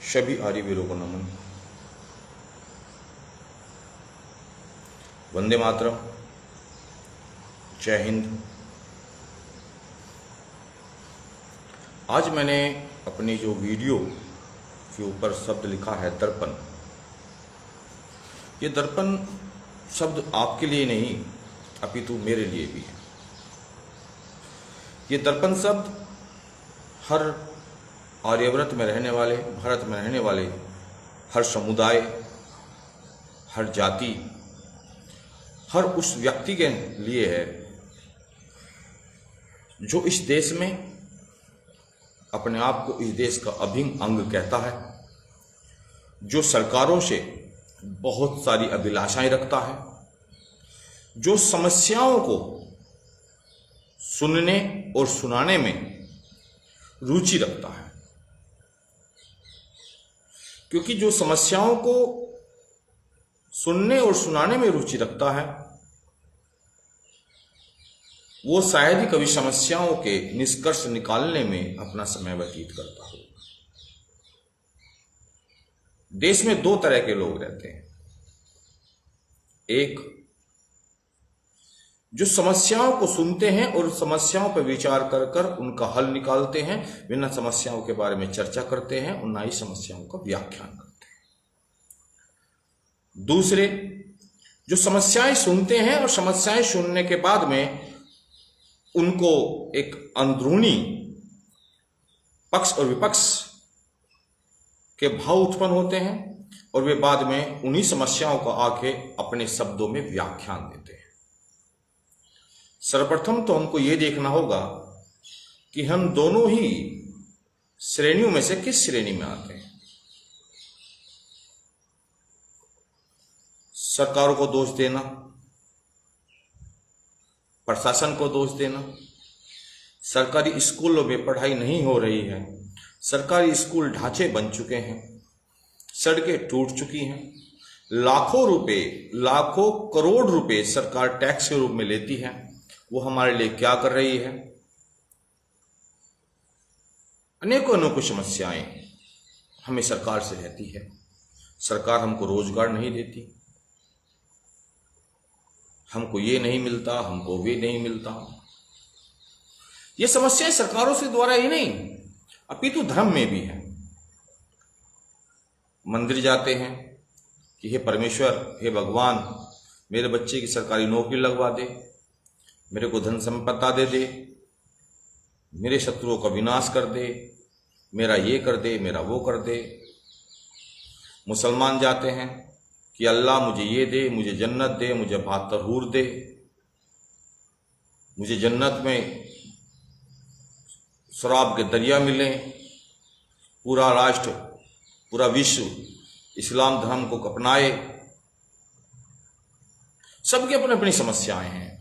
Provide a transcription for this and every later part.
सभी आर्य वीरों को नमन। वंदे मातरम। जय हिंद। आज मैंने अपनी जो वीडियो के ऊपर शब्द लिखा है दर्पण, ये दर्पण शब्द आपके लिए नहीं अपितु मेरे लिए भी है। ये दर्पण शब्द हर आर्यव्रत में रहने वाले, भारत में रहने वाले हर समुदाय, हर जाति, हर उस व्यक्ति के लिए है जो इस देश में अपने आप को इस देश का अभिन्न अंग कहता है, जो सरकारों से बहुत सारी अभिलाषाएं रखता है, जो समस्याओं को सुनने और सुनाने में रुचि रखता है। क्योंकि जो समस्याओं को सुनने और सुनाने में रुचि रखता है वो शायद ही कभी समस्याओं के निष्कर्ष निकालने में अपना समय व्यतीत करता हो। देश में दो तरह के लोग रहते हैं, एक जो समस्याओं को सुनते हैं और समस्याओं पर विचार कर कर उनका हल निकालते हैं, बिना समस्याओं के बारे में चर्चा करते हैं और ना ही समस्याओं का व्याख्यान करते हैं। दूसरे जो समस्याएं सुनते हैं और समस्याएं सुनने के बाद में उनको एक अंदरूनी पक्ष और विपक्ष के भाव उत्पन्न होते हैं और वे बाद में उन्हीं समस्याओं को आके अपने शब्दों में व्याख्यान देते हैं। सर्वप्रथम तो हमको ये देखना होगा कि हम दोनों ही श्रेणियों में से किस श्रेणी में आते हैं। सरकारों को दोष देना, प्रशासन को दोष देना, सरकारी स्कूलों में पढ़ाई नहीं हो रही है, सरकारी स्कूल ढांचे बन चुके हैं, सड़कें टूट चुकी हैं, लाखों रुपए, लाखों करोड़ रुपए सरकार टैक्स के रूप में लेती है, वो हमारे लिए क्या कर रही है। अनेकों अनेकों समस्याएं हमें सरकार से रहती है। सरकार हमको रोजगार नहीं देती, हमको ये नहीं मिलता, हमको वे नहीं मिलता। ये समस्याएं सरकारों से द्वारा ही नहीं अपितु धर्म में भी है। मंदिर जाते हैं कि हे परमेश्वर, हे भगवान, मेरे बच्चे की सरकारी नौकरी लगवा दे, मेरे को धन संपदा दे दे, मेरे शत्रुओं का विनाश कर दे, मेरा ये कर दे, मेरा वो कर दे। मुसलमान जाते हैं कि अल्लाह मुझे ये दे, मुझे जन्नत दे, मुझे 72 हूर दे, मुझे जन्नत में शराब के दरिया मिले, पूरा राष्ट्र, पूरा विश्व इस्लाम धर्म को अपनाए। सबकी अपनी अपनी समस्याएं हैं।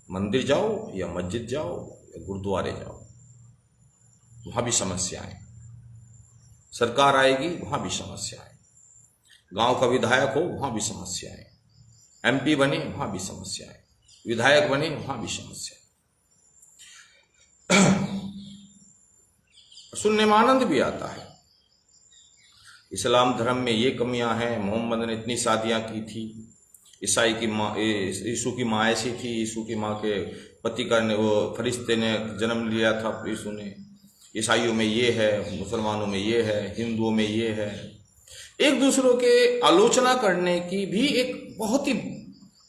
मंदिर जाओ या मस्जिद जाओ या गुरुद्वारे जाओ, वहां भी समस्याएं। सरकार आएगी, वहां भी समस्याएं। गांव का विधायक हो, वहां भी समस्याएं। एमपी बने, वहां भी समस्याएं। विधायक बने, वहां भी समस्याएं। सुनने में आनंद भी आता है। इस्लाम धर्म में ये कमियां हैं, मोहम्मद ने इतनी शादियां की थी, ईसाई की माँ, यीशु की माँ ऐसी थी, यीशु की माँ के पति का वो फरिश्ते ने जन्म लिया था यीशु ने, ईसाइयों में ये है, मुसलमानों में ये है, हिंदुओं में ये है। एक दूसरों के आलोचना करने की भी एक बहुत ही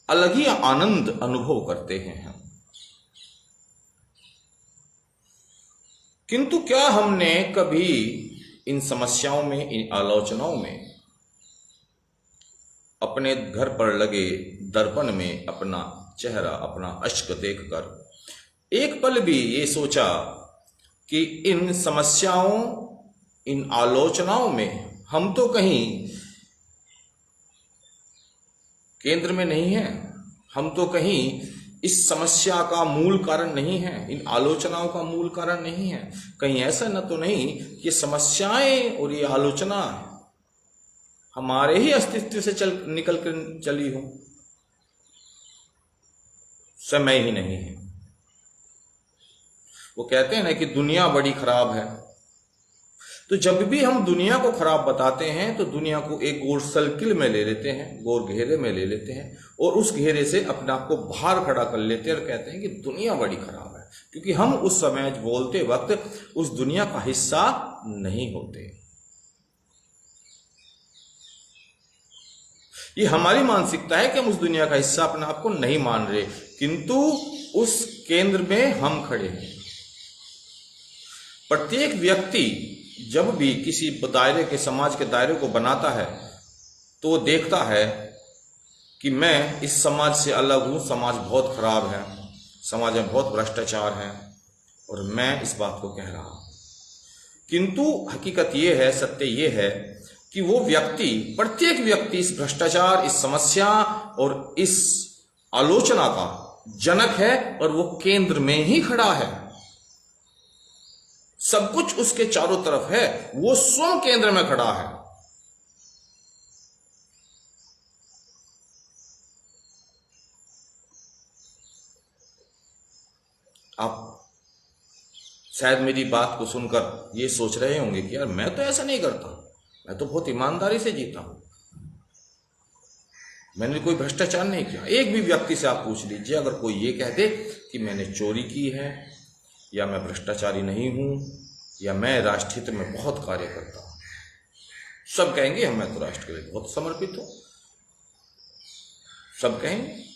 अलग ही आनंद अनुभव करते हैं हम। किंतु क्या हमने कभी इन समस्याओं में, इन आलोचनाओं में अपने घर पर लगे दर्पण में अपना चेहरा, अपना अश्क देखकर एक पल भी ये सोचा कि इन समस्याओं, इन आलोचनाओं में हम तो कहीं केंद्र में नहीं हैं, हम तो कहीं इस समस्या का मूल कारण नहीं है, इन आलोचनाओं का मूल कारण नहीं है। कहीं ऐसा न तो नहीं कि समस्याएं और ये आलोचना हमारे ही अस्तित्व से निकल कर चली हो। समय ही नहीं है। वो कहते हैं ना कि दुनिया बड़ी खराब है, तो जब भी हम दुनिया को खराब बताते हैं तो दुनिया को एक गोल सर्किल में ले लेते हैं, गोल घेरे में ले लेते हैं और उस घेरे से अपने आप को बाहर खड़ा कर लेते हैं और कहते हैं कि दुनिया बड़ी खराब है, क्योंकि हम उस समय बोलते वक्त उस दुनिया का हिस्सा नहीं होते। ये हमारी मानसिकता है कि हम उस दुनिया का हिस्सा अपने आप को नहीं मान रहे, किंतु उस केंद्र में हम खड़े हैं। प्रत्येक व्यक्ति जब भी किसी दायरे के, समाज के दायरे को बनाता है तो वो देखता है कि मैं इस समाज से अलग हूं, समाज बहुत खराब है, समाज में बहुत भ्रष्टाचार है और मैं इस बात को कह रहा हूं। किंतु हकीकत ये है, सत्य ये है कि वो व्यक्ति, प्रत्येक व्यक्ति इस भ्रष्टाचार, इस समस्या और इस आलोचना का जनक है और वो केंद्र में ही खड़ा है। सब कुछ उसके चारों तरफ है, वो स्वयं केंद्र में खड़ा है। आप शायद मेरी बात को सुनकर ये सोच रहे होंगे कि यार मैं तो ऐसा नहीं करता, मैं तो बहुत ईमानदारी से जीता हूं, मैंने कोई भ्रष्टाचार नहीं किया। एक भी व्यक्ति से आप पूछ लीजिए, अगर कोई ये कह दे कि मैंने चोरी की है या मैं भ्रष्टाचारी नहीं हूं या मैं राष्ट्रहित में बहुत कार्य करता हूं, सब कहेंगे मैं तो राष्ट्र के लिए बहुत समर्पित हूं, सब कहेंगे।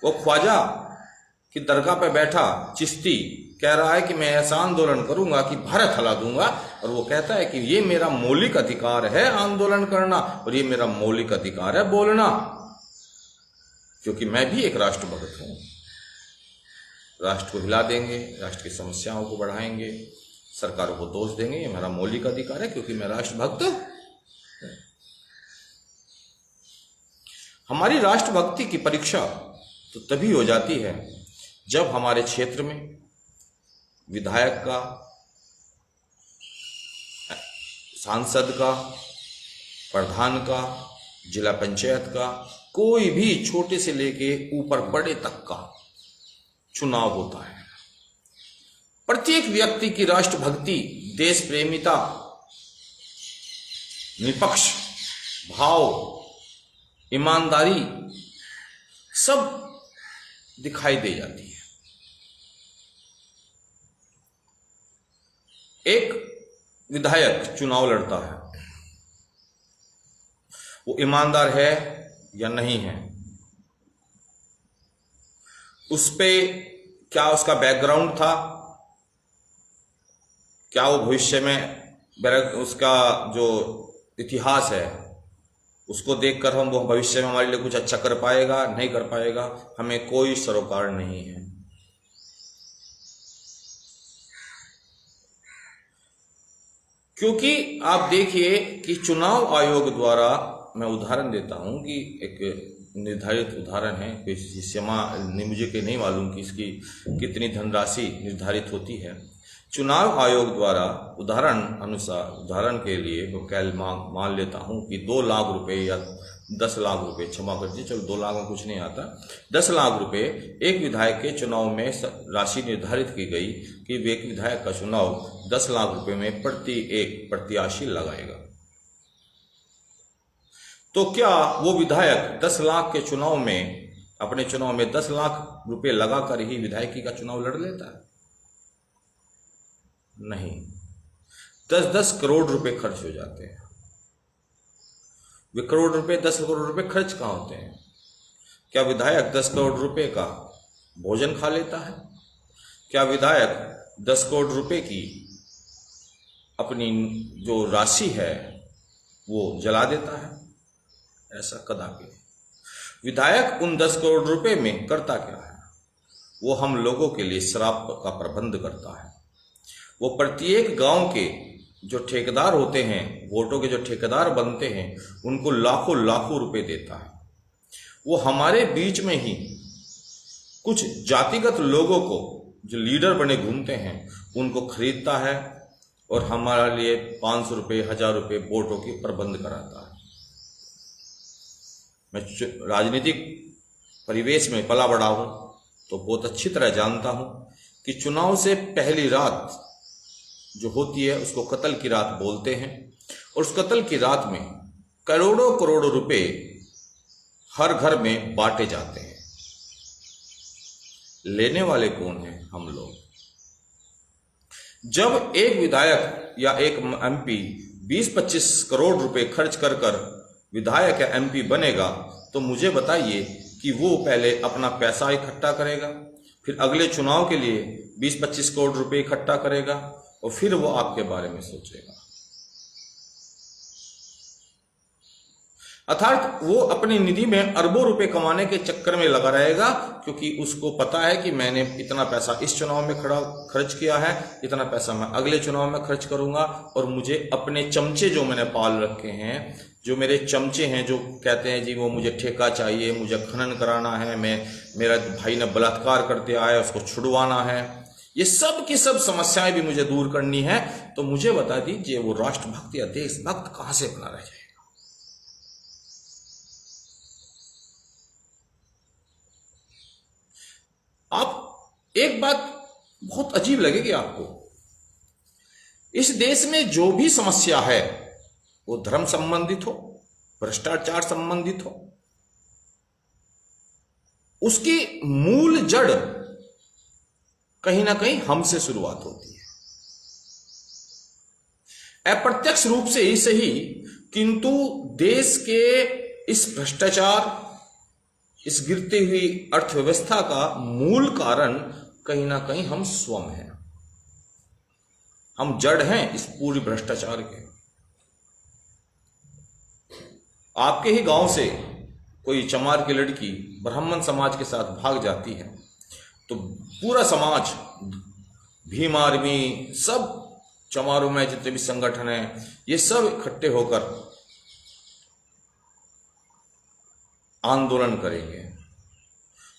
वो ख्वाजा की दरगाह पे बैठा चिश्ती कह रहा है कि मैं ऐसा आंदोलन करूंगा कि भारत हिला दूंगा, और वो कहता है कि ये मेरा मौलिक अधिकार है आंदोलन करना और ये मेरा मौलिक अधिकार है बोलना, क्योंकि मैं भी एक राष्ट्रभक्त हूं। राष्ट्र को हिला देंगे, राष्ट्र की समस्याओं को बढ़ाएंगे, सरकारों को दोष देंगे, ये मेरा मौलिक अधिकार है क्योंकि मैं राष्ट्रभक्त हूं। हमारी राष्ट्रभक्ति की परीक्षा तो तभी हो जाती है जब हमारे क्षेत्र में विधायक का, सांसद का, प्रधान का, जिला पंचायत का, कोई भी छोटे से लेके ऊपर बड़े तक का चुनाव होता है। प्रत्येक व्यक्ति की राष्ट्रभक्ति, देश प्रेमिता, निष्पक्ष भाव, ईमानदारी सब दिखाई दे जाती है। एक विधायक चुनाव लड़ता है, वो ईमानदार है या नहीं है, उस पे क्या उसका बैकग्राउंड था, क्या वो भविष्य में उसका जो इतिहास है उसको देखकर हम वो भविष्य में हमारे लिए कुछ अच्छा कर पाएगा, नहीं कर पाएगा, हमें कोई सरोकार नहीं है। क्योंकि आप देखिए कि चुनाव आयोग द्वारा, मैं उदाहरण देता हूं कि एक निर्धारित उदाहरण है, कोई सीमा मुझे के नहीं मालूम कि इसकी कितनी धनराशि निर्धारित होती है। चुनाव आयोग द्वारा उदाहरण के लिए मैं मान लेता हूं कि 2 लाख रुपए या 10 लाख रुपए, क्षमा करती, चलो 2 लाख में कुछ नहीं आता, 10 लाख रुपए एक विधायक के चुनाव में राशि निर्धारित की गई कि एक विधायक का चुनाव 10 लाख रुपए में प्रति एक प्रत्याशी लगाएगा। तो क्या वो विधायक 10 लाख के चुनाव में, अपने चुनाव में 10 लाख रुपए लगाकर ही विधायकी का चुनाव लड़ लेता है? नहीं, 10-10 करोड़ रुपए खर्च हो जाते हैं। वे करोड़ रुपए, 10 करोड़ रुपए खर्च कहां होते हैं? क्या विधायक 10 करोड़ रुपए का भोजन खा लेता है? क्या विधायक 10 करोड़ रुपए की अपनी जो राशि है वो जला देता है? ऐसा कदापि नहीं। विधायक उन 10 करोड़ रुपए में करता क्या है? वो हम लोगों के लिए शराब का प्रबंध करता है। वो प्रत्येक गांव के जो ठेकेदार होते हैं, वोटों के जो ठेकेदार बनते हैं, उनको लाखों लाखों रुपए देता है। वो हमारे बीच में ही कुछ जातिगत लोगों को, जो लीडर बने घूमते हैं, उनको खरीदता है और हमारे लिए 500 रुपये, 1000 रुपये वोटों के प्रबंध कराता है। मैं राजनीतिक परिवेश में पला बड़ा हूं तो बहुत अच्छी तरह जानता हूं कि चुनाव से पहली रात जो होती है उसको कत्ल की रात बोलते हैं। और उस कत्ल की रात में करोड़ों करोड़ों रुपए हर घर में बांटे जाते हैं। लेने वाले कौन हैं? हम लोग। जब एक विधायक या एक एमपी 20-25 करोड़ रुपए खर्च कर कर विधायक या एमपी बनेगा, तो मुझे बताइए कि वो पहले अपना पैसा इकट्ठा करेगा, फिर अगले चुनाव के लिए 20-25 करोड़ रुपए इकट्ठा करेगा और फिर वो आपके बारे में सोचेगा। अर्थात वो अपनी निधि में अरबों रुपए कमाने के चक्कर में लगा रहेगा, क्योंकि उसको पता है कि मैंने इतना पैसा इस चुनाव में खर्च किया है, इतना पैसा मैं अगले चुनाव में खर्च करूंगा। और मुझे अपने चमचे जो मैंने पाल रखे हैं, जो मेरे चमचे हैं, जो कहते हैं जी वो मुझे ठेका चाहिए, मुझे खनन कराना है, मेरा भाई ने बलात्कार कर दिया है, उसको छुड़वाना है, ये सब की सब समस्याएं भी मुझे दूर करनी है। तो मुझे बता दीजिए वो राष्ट्रभक्त या देशभक्त कहां से बना रह जाएगा? आप एक बात बहुत अजीब लगेगी आपको, इस देश में जो भी समस्या है वो धर्म संबंधित हो, भ्रष्टाचार संबंधित हो, उसकी मूल जड़ कहीं ना कहीं हमसे शुरुआत होती है। अप्रत्यक्ष रूप से ही सही, किंतु देश के इस भ्रष्टाचार, इस गिरती हुई अर्थव्यवस्था का मूल कारण कहीं ना कहीं हम स्वयं हैं। हम जड़ हैं इस पूरी भ्रष्टाचार के। आपके ही गांव से कोई चमार की लड़की ब्राह्मण समाज के साथ भाग जाती है, तो पूरा समाज, भीम आर्मी, सब चमारों में जितने भी संगठन हैं, ये सब इकट्ठे होकर आंदोलन करेंगे।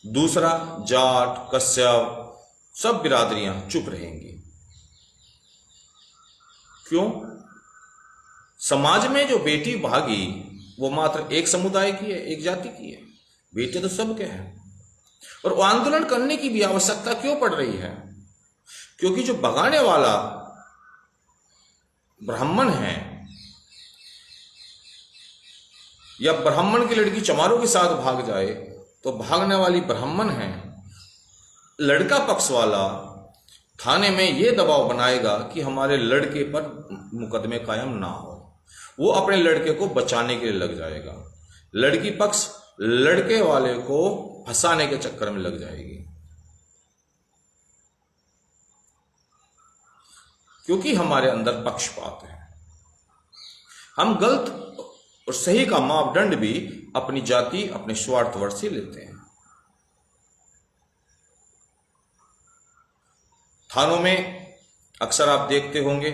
दूसरा, जाट, कश्यप, सब बिरादरियां चुप रहेंगी। क्यों? समाज में जो बेटी भागी वो मात्र एक समुदाय की है, एक जाति की है। बेटे तो सबके हैं। और वो आंदोलन करने की भी आवश्यकता क्यों पड़ रही है? क्योंकि जो भगाने वाला ब्राह्मण है या ब्राह्मण की लड़की चमारों के साथ भाग जाए, तो भागने वाली ब्राह्मण है, लड़का पक्ष वाला थाने में यह दबाव बनाएगा कि हमारे लड़के पर मुकदमे कायम ना हो। वो अपने लड़के को बचाने के लिए लग जाएगा। लड़की पक्ष लड़के वाले को फंसाने के चक्कर में लग जाएगी, क्योंकि हमारे अंदर पक्षपात है। हम गलत और सही का मापदंड भी अपनी जाति, अपने स्वार्थवर्ष से लेते हैं। थानों में अक्सर आप देखते होंगे,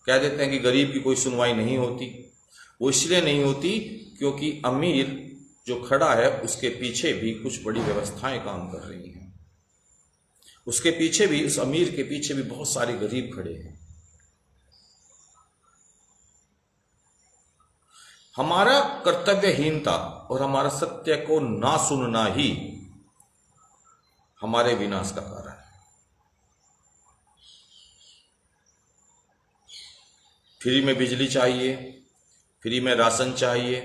कह देते हैं कि गरीब की कोई सुनवाई नहीं होती। वो इसलिए नहीं होती क्योंकि अमीर जो खड़ा है उसके पीछे भी कुछ बड़ी व्यवस्थाएं काम कर रही हैं। उसके पीछे भी, उस अमीर के पीछे भी बहुत सारे गरीब खड़े हैं। हमारा कर्तव्यहीनता और हमारा सत्य को ना सुनना ही हमारे विनाश का कारण है। फ्री में बिजली चाहिए, फ्री में राशन चाहिए,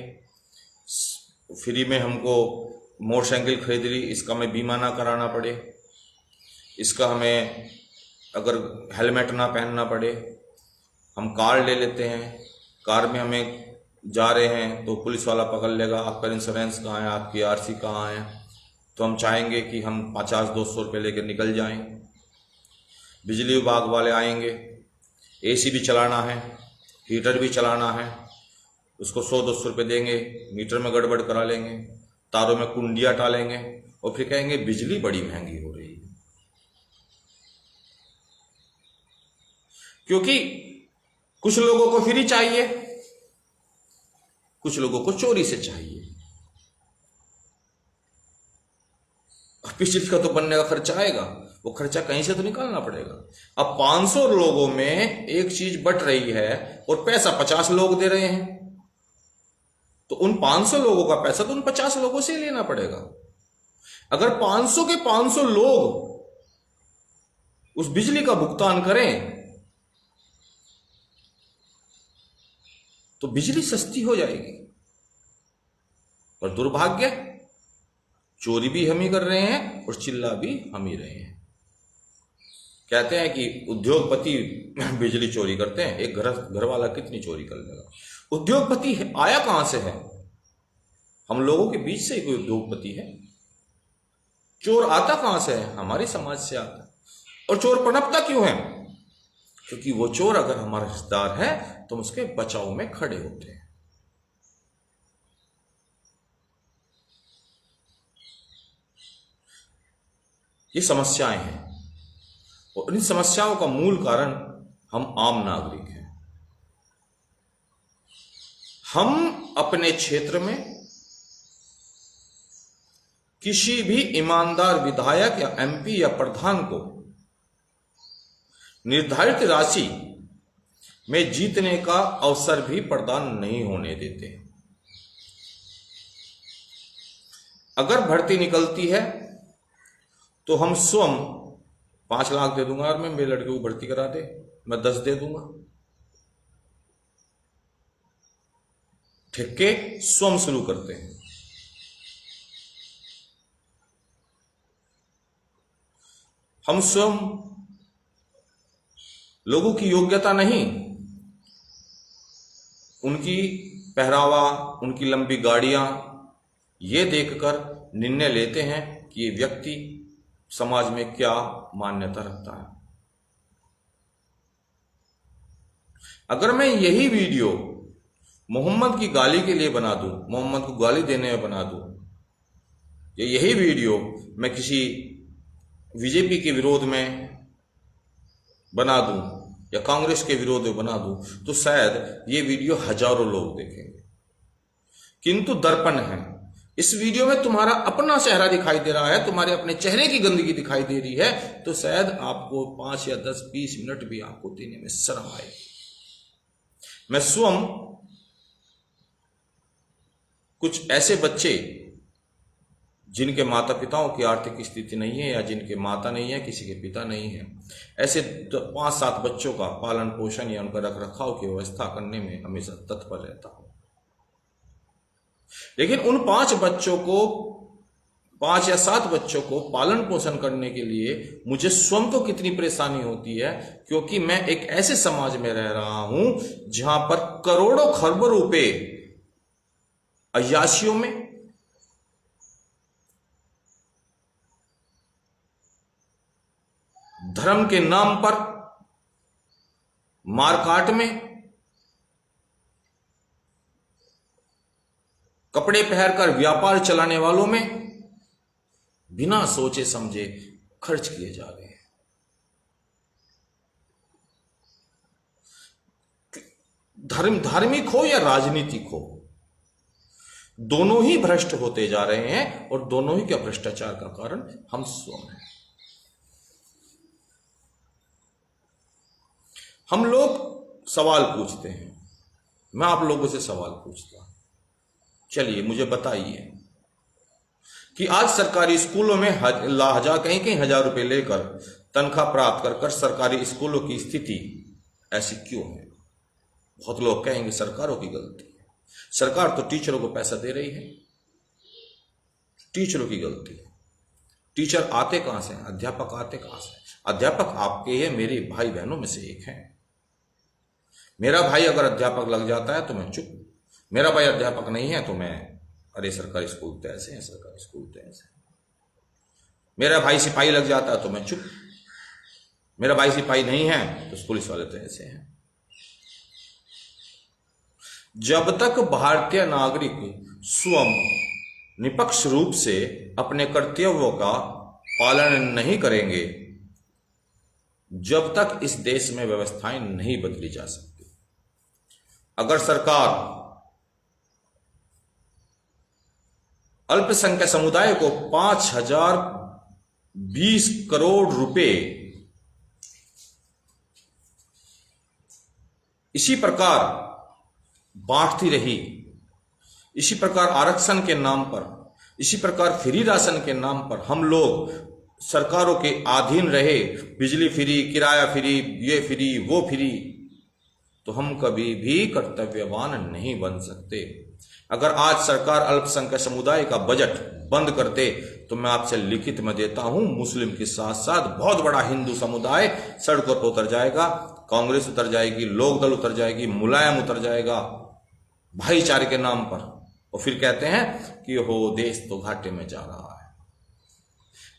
फ्री में हमको मोटरसाइकिल खरीद ली, इसका हमें बीमा ना कराना पड़े, इसका हमें अगर हेलमेट ना पहनना पड़े। हम कार ले लेते हैं, कार में हमें जा रहे हैं तो पुलिस वाला पकड़ लेगा, आपका इंश्योरेंस कहाँ है, आपकी आरसी कहाँ है। तो हम चाहेंगे कि हम 50-200 रुपये लेकर निकल जाएं। बिजली विभाग वाले आएंगे, एसी भी चलाना है, हीटर भी चलाना है, उसको 100-200 रुपये देंगे, मीटर में गड़बड़ करा लेंगे, तारों में कुंडियाँ टालेंगे और फिर कहेंगे बिजली बड़ी महंगी हो रही है। क्योंकि कुछ लोगों को फ्री चाहिए, कुछ लोगों को चोरी से चाहिए। बिजली का तो बनने का खर्चा आएगा, वो खर्चा कहीं से तो निकालना पड़ेगा। अब 500 लोगों में एक चीज बट रही है और पैसा 50 लोग दे रहे हैं, तो उन 500 लोगों का पैसा तो उन 50 लोगों से लेना पड़ेगा। अगर 500 के 500 लोग उस बिजली का भुगतान करें तो बिजली सस्ती हो जाएगी। और दुर्भाग्य, चोरी भी हम ही कर रहे हैं और चिल्ला भी हम ही रहे हैं। कहते हैं कि उद्योगपति बिजली चोरी करते हैं, एक घर वाला कितनी चोरी कर लेगा। उद्योगपति आया कहां से है? हम लोगों के बीच से ही कोई उद्योगपति है। चोर आता कहां से है? हमारे समाज से आता है। और चोर पनपता क्यों है? क्योंकि वो चोर अगर हमारा रिश्तेदार है तो हम उसके बचाव में खड़े होते हैं। ये समस्याएं हैं और इन समस्याओं का मूल कारण हम आम नागरिक हैं। हम अपने क्षेत्र में किसी भी ईमानदार विधायक या एमपी या प्रधान को निर्धारित राशि में जीतने का अवसर भी प्रदान नहीं होने देते। अगर भर्ती निकलती है तो हम स्वयं 5 लाख दे दूंगा, और मैं मेरे लड़के को भर्ती करा दे, मैं 10 दे दूंगा। ठेके स्वयं शुरू करते हैं। हम स्वयं लोगों की योग्यता नहीं, उनकी पहरावा, उनकी लंबी गाड़ियां, ये देखकर निर्णय लेते हैं कि ये व्यक्ति समाज में क्या मान्यता रखता है। अगर मैं यही वीडियो मोहम्मद की गाली के लिए बना दूं, मोहम्मद को गाली देने में बना दूं, या यही वीडियो मैं किसी बीजेपी के विरोध में बना दूं या कांग्रेस के विरोध में बना दूं, तो शायद ये वीडियो हजारों लोग देखेंगे। किंतु दर्पण है, इस वीडियो में तुम्हारा अपना चेहरा दिखाई दे रहा है, तुम्हारे अपने चेहरे की गंदगी दिखाई दे रही है, तो शायद आपको 5 या 10 20 मिनट भी आपको देने में शर्म आएगी। मैं स्वयं कुछ ऐसे बच्चे जिनके माता पिताओं की आर्थिक स्थिति नहीं है, या जिनके माता नहीं है, किसी के पिता नहीं है, ऐसे 5-7 बच्चों का पालन पोषण या उनका रख रखाव की व्यवस्था करने में हमेशा तत्पर रहता हूं। लेकिन उन 5 बच्चों को, 5 या 7 बच्चों को पालन पोषण करने के लिए मुझे स्वयं को कितनी परेशानी होती है, क्योंकि मैं एक ऐसे समाज में रह रहा हूं जहां पर करोड़ों खरबों रुपए अय्याशियों में, धर्म के नाम पर मारकाट में, कपड़े पहनकर व्यापार चलाने वालों में बिना सोचे समझे खर्च किए जा रहे हैं। धार्मिक हो या राजनीतिक हो, दोनों ही भ्रष्ट होते जा रहे हैं, और दोनों ही का भ्रष्टाचार का कारण हम स्वयं हैं। हम लोग सवाल पूछते हैं, मैं आप लोगों से सवाल पूछता हूं, चलिए मुझे बताइए कि आज सरकारी स्कूलों में कहीं हजार रुपए लेकर तनख्वाह प्राप्त कर सरकारी स्कूलों की स्थिति ऐसी क्यों है? बहुत लोग कहेंगे सरकारों की गलती है। सरकार तो टीचरों को पैसा दे रही है, टीचरों की गलती है। टीचर आते कहां से? अध्यापक आते कहां से? अध्यापक आपके हैं, मेरे भाई बहनों में से एक हैं। मेरा भाई अगर अध्यापक लग जाता है तो मैं चुप, मेरा भाई अध्यापक नहीं है तो मैं, अरे सरकारी स्कूल तो ऐसे हैं, सरकारी स्कूल तो ऐसे हैं। मेरा भाई सिपाही लग जाता है तो मैं चुप, मेरा भाई सिपाही नहीं है तो पुलिस वाले तो ऐसे हैं। जब तक भारतीय नागरिक स्वयं निष्पक्ष रूप से अपने कर्तव्यों का पालन नहीं करेंगे, जब तक इस देश में व्यवस्थाएं नहीं बदली जा सकती। अगर सरकार अल्पसंख्यक समुदाय को 5020 करोड़ रुपए इसी प्रकार बांटती रही, इसी प्रकार आरक्षण के नाम पर, इसी प्रकार फ्री राशन के नाम पर हम लोग सरकारों के अधीन रहे, बिजली फ्री, किराया फ्री, ये फ्री वो फ्री, तो तो हम कभी भी कर्तव्यवान नहीं बन सकते। अगर आज सरकार अल्पसंख्यक समुदाय का बजट बंद कर दे तो मैं आपसे लिखित में देता हूं, मुस्लिम के साथ साथ बहुत बड़ा हिंदू समुदाय सड़कों पर उतर जाएगा, कांग्रेस उतर जाएगी, लोकदल उतर जाएगी, मुलायम उतर जाएगा भाईचारे के नाम पर, और फिर कहते हैं कि हो देश तो घाटे में जा रहा है।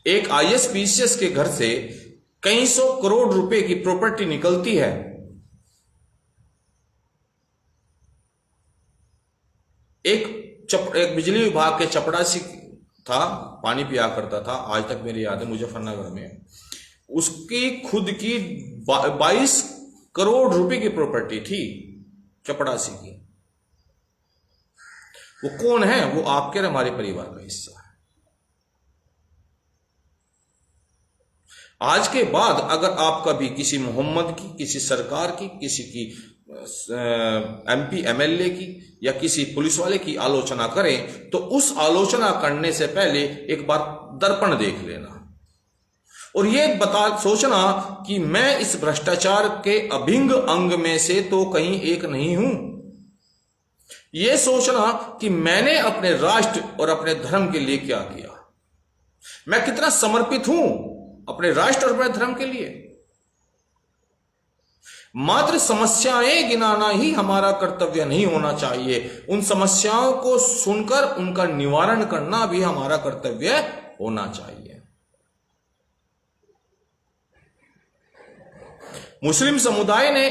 एक IAS-PCS के घर से कई सौ करोड़ रुपए की प्रॉपर्टी निकलती है। एक बिजली विभाग के चपड़ासी था, पानी पिया करता था, आज तक मेरी याद है, मुजफ्फरनगर में। उसकी खुद की 22 करोड़ रुपए की प्रॉपर्टी थी चपड़ासी की। वो कौन है? वो आपके और हमारे परिवार का हिस्सा है। आज के बाद अगर आप कभी किसी मोहम्मद की, किसी सरकार की, किसी की MP MLA की या किसी पुलिस वाले की आलोचना करें तो उस आलोचना करने से पहले एक बार दर्पण देख लेना और ये सोचना कि मैं इस भ्रष्टाचार के अभिन्न अंग में से तो कहीं एक नहीं हूं। ये सोचना कि मैंने अपने राष्ट्र और अपने धर्म के लिए क्या किया, मैं कितना समर्पित हूं अपने राष्ट्र और अपने धर्म के लिए। मात्र समस्याएं गिनाना ही हमारा कर्तव्य नहीं होना चाहिए, उन समस्याओं को सुनकर उनका निवारण करना भी हमारा कर्तव्य होना चाहिए। मुस्लिम समुदाय ने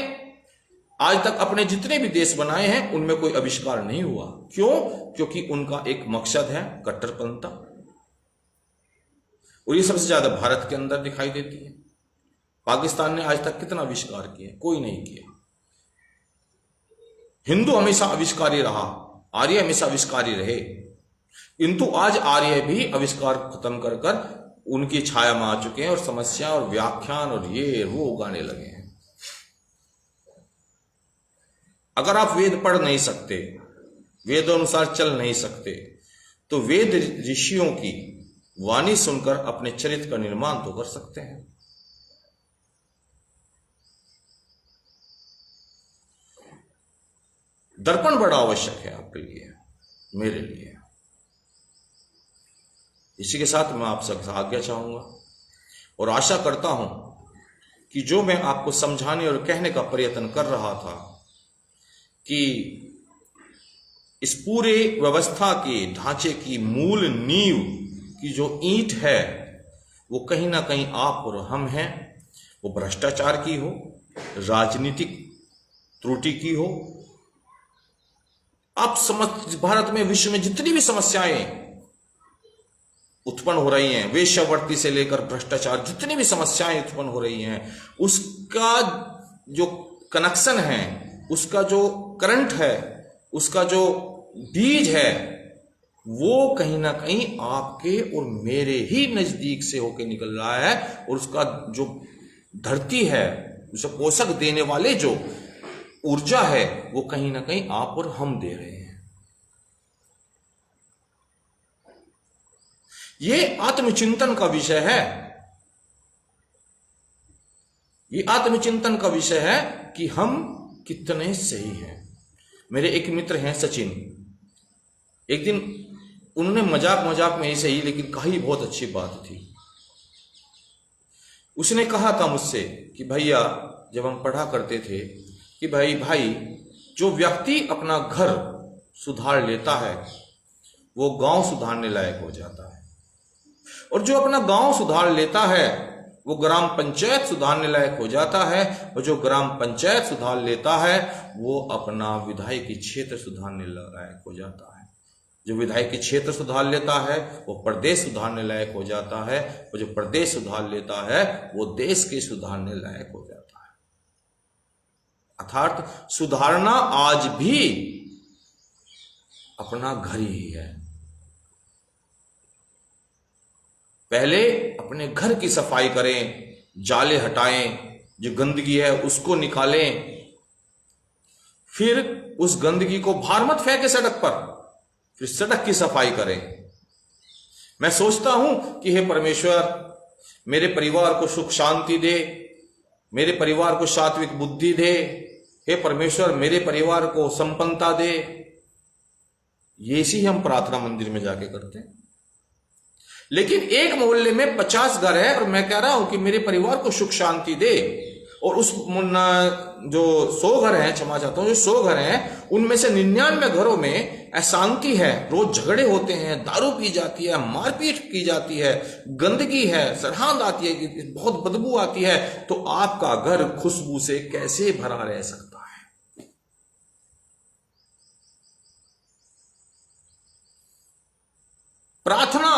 आज तक अपने जितने भी देश बनाए हैं उनमें कोई आविष्कार नहीं हुआ। क्यों? क्योंकि उनका एक मकसद है कट्टरपंथी, और ये सबसे ज्यादा भारत के अंदर दिखाई देती है। पाकिस्तान ने आज तक कितना आविष्कार किए? कोई नहीं किया। हिंदू हमेशा आविष्कारी रहा, आर्य हमेशा आविष्कारी रहे, किंतु आज आर्य भी आविष्कार खत्म कर कर उनकी छाया में आ चुके हैं और समस्या और व्याख्यान और ये वो उगाने लगे हैं। अगर आप वेद पढ़ नहीं सकते, वेद अनुसार चल नहीं सकते, तो वेद ऋषियों की वाणी सुनकर अपने चरित्र का निर्माण तो कर सकते हैं। दर्पण बड़ा आवश्यक है आपके लिए, मेरे लिए। इसी के साथ मैं आपसे आज्ञा चाहूंगा और आशा करता हूं कि जो मैं आपको समझाने और कहने का प्रयत्न कर रहा था कि इस पूरे व्यवस्था के ढांचे की मूल नींव की जो ईंट है वो कहीं ना कहीं आप और हम हैं। वो भ्रष्टाचार की हो, राजनीतिक त्रुटि की हो, आप समझ भारत में, विश्व में जितनी भी समस्याएं उत्पन्न हो रही हैं, वेश्यावृत्ति से लेकर भ्रष्टाचार, जितनी भी समस्याएं उत्पन्न हो रही हैं, उसका जो कनेक्शन है, उसका जो करंट है, उसका जो बीज है, वो कहीं ना कहीं आपके और मेरे ही नजदीक से होकर निकल रहा है। और उसका जो धरती है, उसे पोषक देने वाले जो ऊर्जा है, वो कहीं ना कहीं आप और हम दे रहे हैं। ये आत्मचिंतन का विषय है। ये आत्मचिंतन का विषय है कि हम कितने सही हैं। मेरे एक मित्र हैं सचिन, एक दिन उन्होंने मजाक में ही सही लेकिन कही बहुत अच्छी बात थी। उसने कहा था मुझसे कि भैया, जब हम पढ़ा करते थे कि भाई जो व्यक्ति अपना घर सुधार लेता है वो गांव सुधारने लायक हो जाता है, और जो अपना गांव सुधार लेता है वो ग्राम पंचायत सुधारने लायक हो जाता है, और जो ग्राम पंचायत सुधार लेता है वो अपना विधायकी क्षेत्र सुधारने लायक हो जाता है। जो विधायकी क्षेत्र सुधार लेता है वो प्रदेश सुधारने लायक हो जाता है, और जो प्रदेश सुधार लेता है वो देश के सुधारने लायक हो जाता है। अर्थात सुधारना आज भी अपना घर ही है। पहले अपने घर की सफाई करें, जाले हटाएं, जो गंदगी है उसको निकालें, फिर उस गंदगी को बाहर मत फेंके सड़क पर, फिर सड़क की सफाई करें। मैं सोचता हूं कि हे परमेश्वर, मेरे परिवार को सुख शांति दे, मेरे परिवार को सात्विक बुद्धि दे, हे परमेश्वर मेरे परिवार को संपन्नता दे, ये सी हम प्रार्थना मंदिर में जाके करते हैं। लेकिन एक मोहल्ले में 50 घर है और मैं कह रहा हूं कि मेरे परिवार को सुख शांति दे, और उस जो 100 घर हैं, क्षमा चाहता हूं, जो 100 घर हैं उनमें से 99 घरों में अशांति है, रोज झगड़े होते हैं, दारू पी जाती है, मारपीट की जाती है, गंदगी है, सरहद आती है, बहुत बदबू आती है, तो आपका घर खुशबू से कैसे भरा रह सकता है? प्रार्थना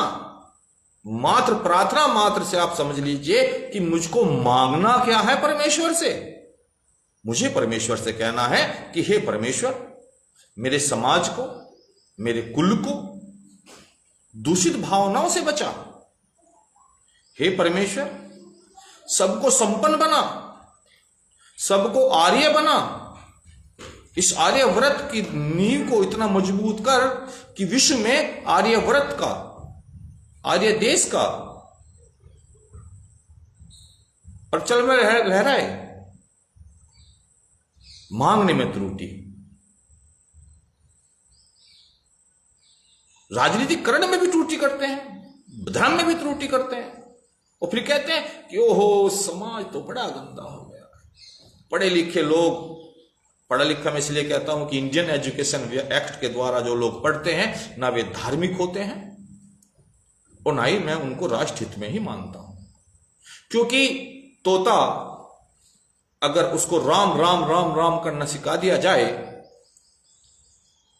मात्र से आप समझ लीजिए कि मुझको मांगना क्या है परमेश्वर से। मुझे परमेश्वर से कहना है कि हे परमेश्वर, मेरे समाज को, मेरे कुल को दूषित भावनाओं से बचा। हे परमेश्वर, सबको संपन्न बना, सबको आर्य बना। इस आर्यव्रत की नींव को इतना मजबूत कर कि विश्व में आर्यव्रत का, आर्य देश का प्रचलन में लहराए। मांगने में त्रुटि, राजनीतिक करण में भी त्रुटि करते हैं, धर्म में भी त्रुटि करते हैं, और फिर कहते हैं कि ओहो समाज तो बड़ा गंदा हो गया। पढ़े लिखे लोग, पढ़ा लिखा मैं इसलिए कहता हूं कि इंडियन एजुकेशन एक्ट के द्वारा जो लोग पढ़ते हैं ना वे धार्मिक होते हैं और ना ही मैं उनको राष्ट्र हित में ही मानता हूं। क्योंकि तोता अगर उसको राम राम राम राम करना सिखा दिया जाए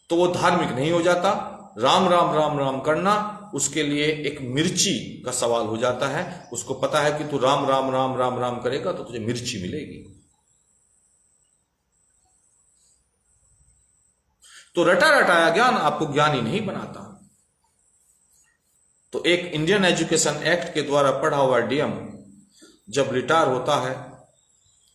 तो वो धार्मिक नहीं हो जाता। राम राम राम राम करना उसके लिए एक मिर्ची का सवाल हो जाता है। उसको पता है कि तू राम राम राम राम राम करेगा तो तुझे मिर्ची मिलेगी। तो रटा रटाया ज्ञान आपको ज्ञानी नहीं बनाता। तो एक इंडियन एजुकेशन एक्ट के द्वारा पढ़ा हुआ डीएम जब रिटायर होता है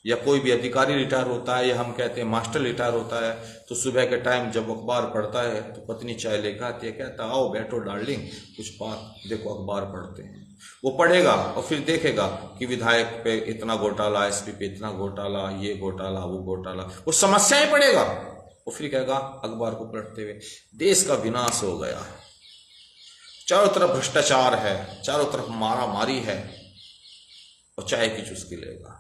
या कोई भी अधिकारी रिटायर होता है या हम कहते हैं मास्टर रिटायर होता है, तो सुबह के टाइम जब अखबार पढ़ता है तो पत्नी चाय लेकर आती है, कहता आओ बैठो डार्लिंग, कुछ बात देखो, अखबार पढ़ते हैं। वो पढ़ेगा और फिर देखेगा कि विधायक पे इतना घोटाला, एसपी पे इतना घोटाला, ये घोटाला, वो घोटाला, वो समस्याएं पढ़ेगा और फिर कहेगा अखबार को पढ़ते हुए देश का विनाश हो गया, चारों तरफ भ्रष्टाचार है, चारों तरफ मारा मारी है, और चाय की चुस्की लेगा।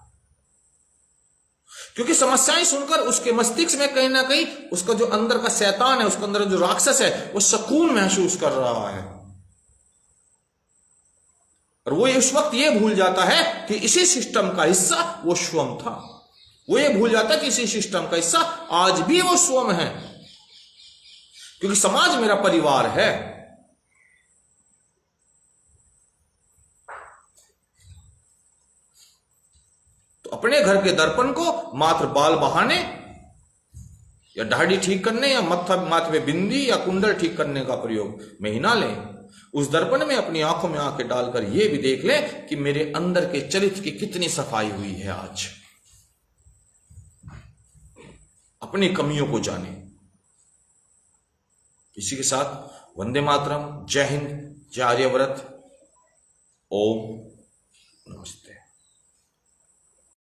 क्योंकि समस्याएं सुनकर उसके मस्तिष्क में कहीं ना कहीं उसका जो अंदर का शैतान है, उसका अंदर जो राक्षस है, वो सुकून महसूस कर रहा है। और वो उस वक्त ये भूल जाता है कि इसी सिस्टम का हिस्सा वो स्वयं था। वो ये भूल जाता है कि इसी सिस्टम का हिस्सा आज भी वो स्वयं है, क्योंकि समाज मेरा परिवार है। अपने घर के दर्पण को मात्र बाल बहाने या दाढ़ी ठीक करने या माथे पे बिंदी या कुंडल ठीक करने का प्रयोग में ही ना लें। उस दर्पण में अपनी आंखों में आंखें डालकर यह भी देख लें कि मेरे अंदर के चरित्र की कितनी सफाई हुई है। आज अपनी कमियों को जाने। इसी के साथ वंदे मातरम, जय हिंद, जय आर्यव्रत, ओम नमस्ते।